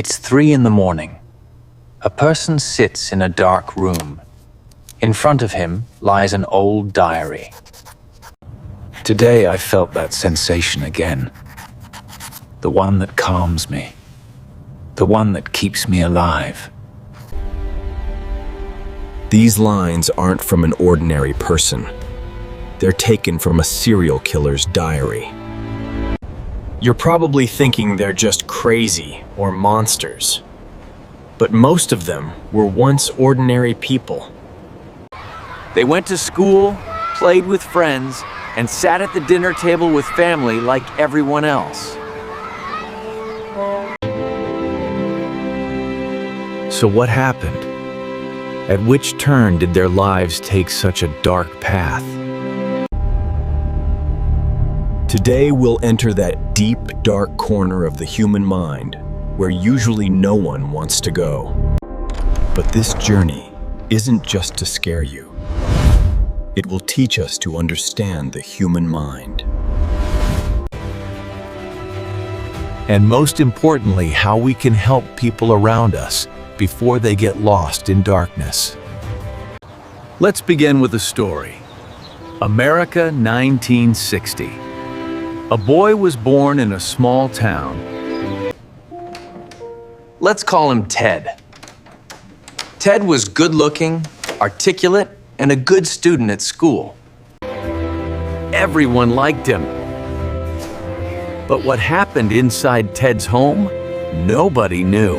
It's 3 in the morning. A person sits in a dark room. In front of him lies an old diary. Today I felt that sensation again. The one that calms me. The one that keeps me alive. These lines aren't from an ordinary person. They're taken from a serial killer's diary. You're probably thinking they're just crazy or monsters. But most of them were once ordinary people. They went to school, played with friends, and sat at the dinner table with family like everyone else. So what happened? At which turn did their lives take such a dark path? Today we'll enter that deep, dark corner of the human mind where usually no one wants to go. But this journey isn't just to scare you. It will teach us to understand the human mind. And most importantly, how we can help people around us before they get lost in darkness. Let's begin with a story. America, 1960. A boy was born in a small town. Let's call him Ted. Ted was good-looking, articulate, and a good student at school. Everyone liked him. But what happened inside Ted's home, nobody knew.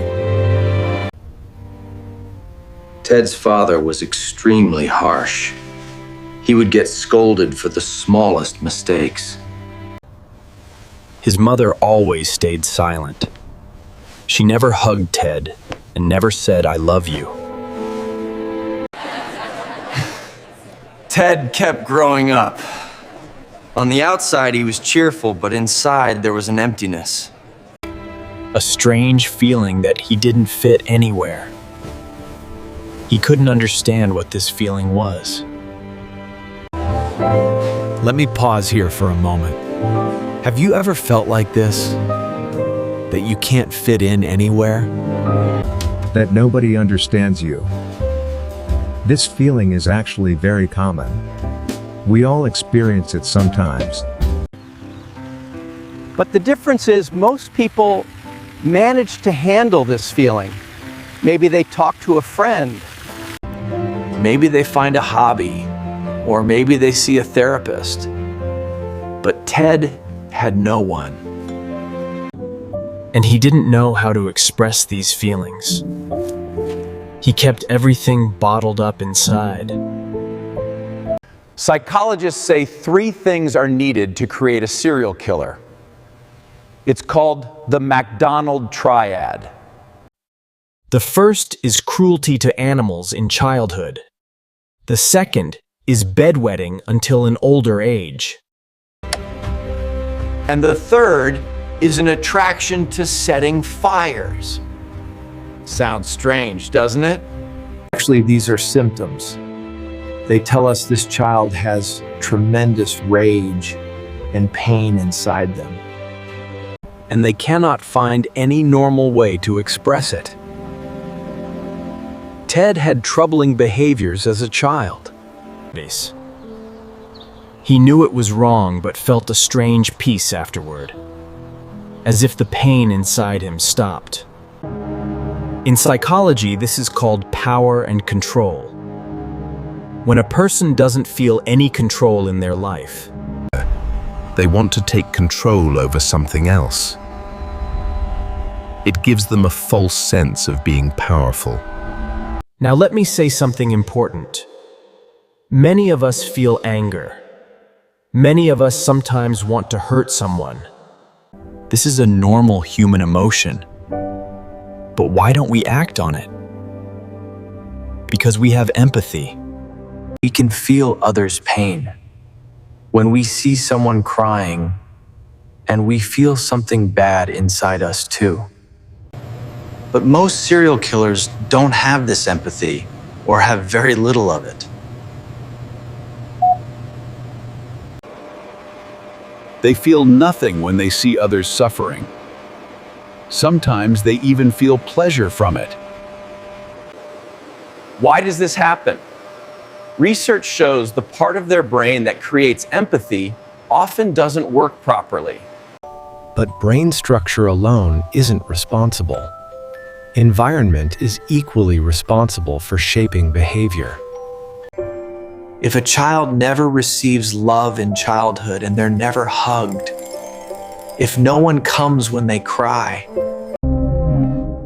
Ted's father was extremely harsh. He would get scolded for the smallest mistakes. His mother always stayed silent. She never hugged Ted and never said, "I love you." Ted kept growing up. On the outside, he was cheerful, but inside there was an emptiness. A strange feeling that he didn't fit anywhere. He couldn't understand what this feeling was. Let me pause here for a moment. Have you ever felt like this? That you can't fit in anywhere? That nobody understands you. This feeling is actually very common. We all experience it sometimes. But the difference is most people manage to handle this feeling. Maybe they talk to a friend. Maybe they find a hobby, or maybe they see a therapist. But Ted had no one. And he didn't know how to express these feelings. He kept everything bottled up inside. Psychologists say 3 things are needed to create a serial killer. It's called the Macdonald Triad. The first is cruelty to animals in childhood. The second is bedwetting until an older age. And the third is an attraction to setting fires. Sounds strange, doesn't it? Actually, these are symptoms. They tell us this child has tremendous rage and pain inside them. And they cannot find any normal way to express it. Ted had troubling behaviors as a child. He knew it was wrong but felt a strange peace afterward, as if the pain inside him stopped. In psychology, this is called power and control. When a person doesn't feel any control in their life, they want to take control over something else. It gives them a false sense of being powerful. Now let me say something important. Many of us feel anger. Many of us sometimes want to hurt someone. This is a normal human emotion. But why don't we act on it? Because we have empathy. We can feel others' pain. When we see someone crying, and we feel something bad inside us too. But most serial killers don't have this empathy, or have very little of it. They feel nothing when they see others suffering. Sometimes they even feel pleasure from it. Why does this happen? Research shows the part of their brain that creates empathy often doesn't work properly. But brain structure alone isn't responsible. Environment is equally responsible for shaping behavior. If a child never receives love in childhood and they're never hugged, if no one comes when they cry,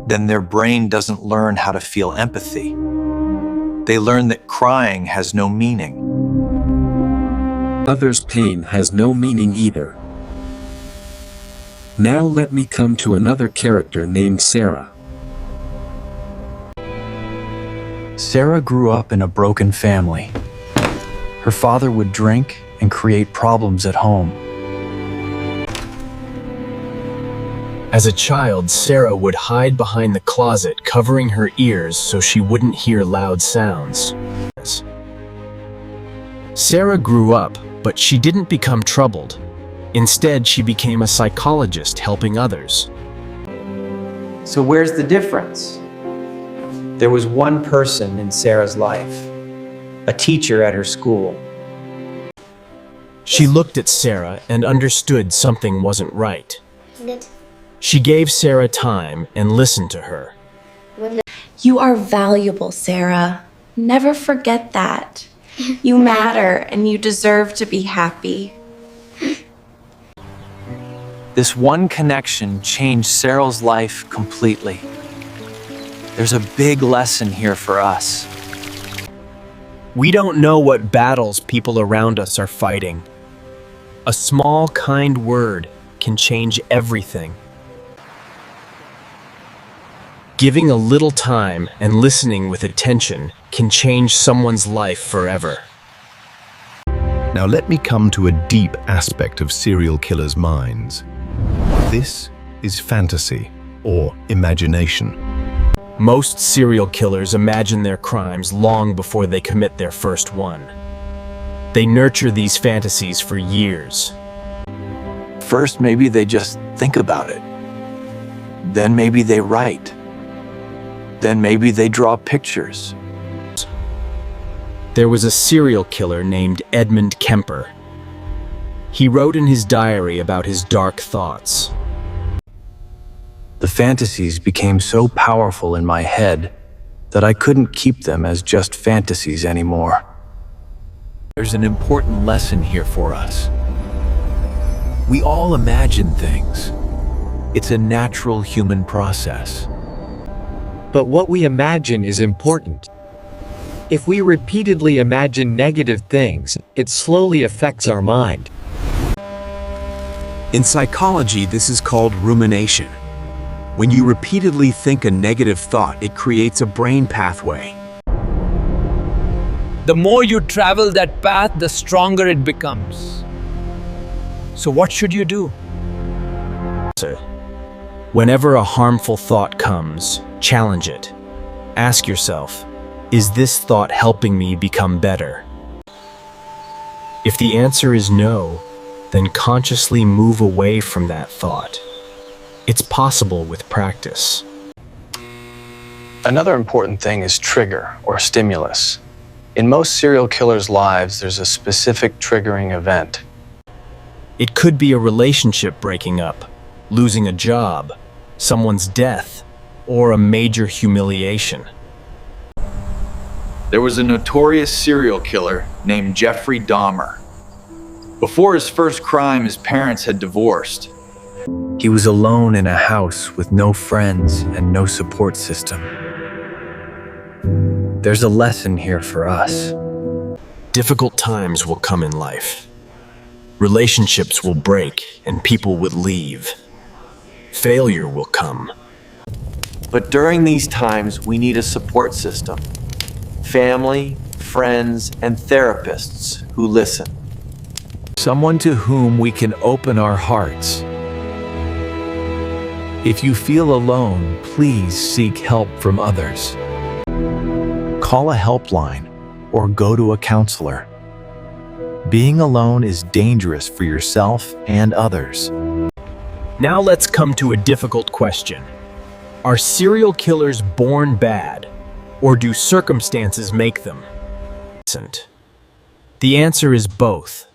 then their brain doesn't learn how to feel empathy. They learn that crying has no meaning. Others' pain has no meaning either. Now let me come to another character named Sarah. Sarah grew up in a broken family. Her father would drink and create problems at home. As a child, Sarah would hide behind the closet, covering her ears so she wouldn't hear loud sounds. Sarah grew up, but she didn't become troubled. Instead, she became a psychologist helping others. So where's the difference? There was one person in Sarah's life, a teacher at her school. She looked at Sarah and understood something wasn't right. She gave Sarah time and listened to her. You are valuable, Sarah. Never forget that. You matter and you deserve to be happy. This one connection changed Sarah's life completely. There's a big lesson here for us. We don't know what battles people around us are fighting. A small, kind word can change everything. Giving a little time and listening with attention can change someone's life forever. Now let me come to a deep aspect of serial killers' minds. This is fantasy, or imagination. Most serial killers imagine their crimes long before they commit their first one. They nurture these fantasies for years. First, maybe they just think about it. Then maybe they write. Then maybe they draw pictures. There was a serial killer named Edmund Kemper. He wrote in his diary about his dark thoughts. The fantasies became so powerful in my head that I couldn't keep them as just fantasies anymore. There's an important lesson here for us. We all imagine things. It's a natural human process. But what we imagine is important. If we repeatedly imagine negative things, it slowly affects our mind. In psychology, this is called rumination. When you repeatedly think a negative thought, it creates a brain pathway. The more you travel that path, the stronger it becomes. So what should you do? Whenever a harmful thought comes, challenge it. Ask yourself, is this thought helping me become better? If the answer is no, then consciously move away from that thought. It's possible with practice. Another important thing is trigger or stimulus. In most serial killers' lives, there's a specific triggering event. It could be a relationship breaking up, losing a job, someone's death, or a major humiliation. There was a notorious serial killer named Jeffrey Dahmer. Before his first crime, his parents had divorced. He was alone in a house with no friends and no support system. There's a lesson here for us. Difficult times will come in life. Relationships will break and people will leave. Failure will come. But during these times, we need a support system. Family, friends, and therapists who listen. Someone to whom we can open our hearts. If you feel alone, please seek help from others. Call a helpline or go to a counselor. Being alone is dangerous for yourself and others. Now let's come to a difficult question. Are serial killers born bad, or do circumstances make them? The answer is both.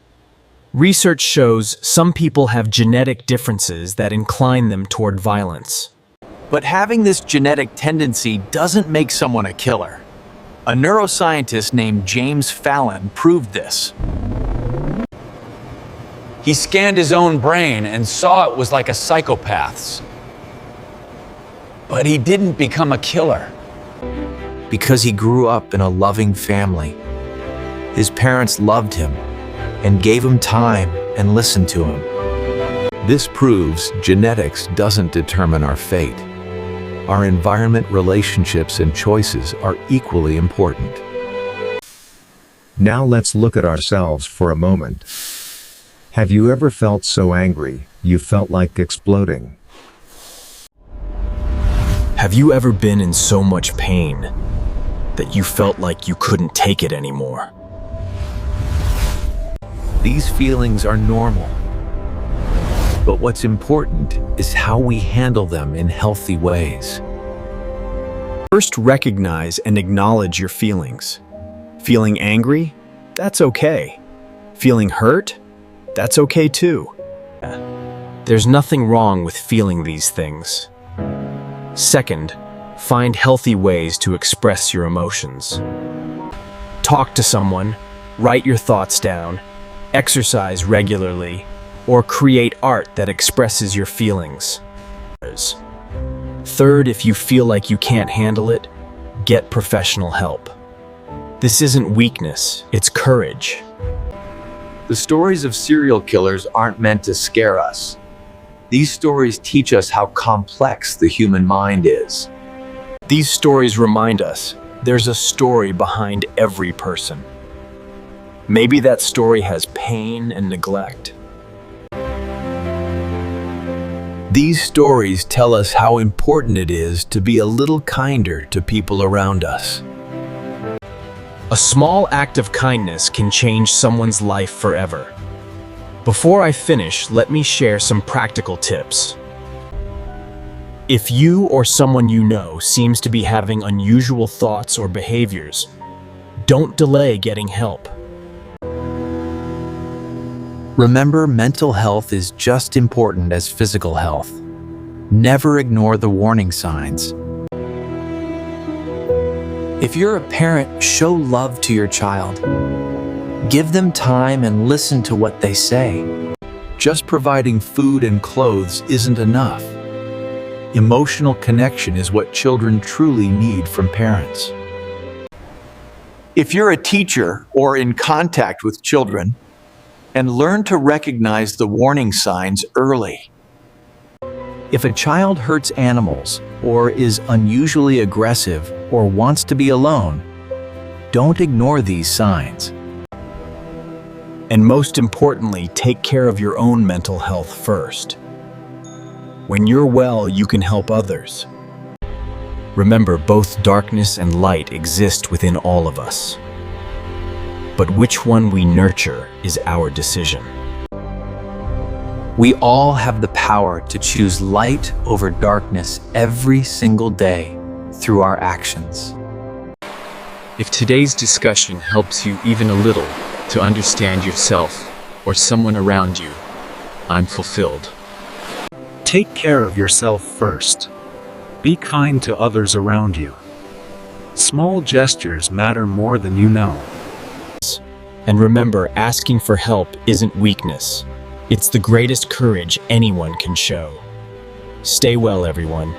Research shows some people have genetic differences that incline them toward violence. But having this genetic tendency doesn't make someone a killer. A neuroscientist named James Fallon proved this. He scanned his own brain and saw it was like a psychopath's. But he didn't become a killer. Because he grew up in a loving family. His parents loved him and gave him time and listened to him. This proves genetics doesn't determine our fate. Our environment, relationships, and choices are equally important. Now let's look at ourselves for a moment. Have you ever felt so angry, you felt like exploding? Have you ever been in so much pain that you felt like you couldn't take it anymore? These feelings are normal. But what's important is how we handle them in healthy ways. First, recognize and acknowledge your feelings. Feeling angry? That's okay. Feeling hurt? That's okay too. There's nothing wrong with feeling these things. Second, find healthy ways to express your emotions. Talk to someone, write your thoughts down, exercise regularly, or create art that expresses your feelings. Third, if you feel like you can't handle it, get professional help. This isn't weakness, it's courage. The stories of serial killers aren't meant to scare us. These stories teach us how complex the human mind is. These stories remind us there's a story behind every person. Maybe that story has pain and neglect. These stories tell us how important it is to be a little kinder to people around us. A small act of kindness can change someone's life forever. Before I finish, let me share some practical tips. If you or someone you know seems to be having unusual thoughts or behaviors, don't delay getting help. Remember, mental health is just important as physical health. Never ignore the warning signs. If you're a parent, show love to your child. Give them time and listen to what they say. Just providing food and clothes isn't enough. Emotional connection is what children truly need from parents. If you're a teacher or in contact with children, and learn to recognize the warning signs early. If a child hurts animals, or is unusually aggressive, or wants to be alone, don't ignore these signs. And most importantly, take care of your own mental health first. When you're well, you can help others. Remember, both darkness and light exist within all of us. But which one we nurture is our decision. We all have the power to choose light over darkness every single day through our actions. If today's discussion helps you even a little to understand yourself or someone around you, I'm fulfilled. Take care of yourself first. Be kind to others around you. Small gestures matter more than you know. And remember, asking for help isn't weakness. It's the greatest courage anyone can show. Stay well, everyone.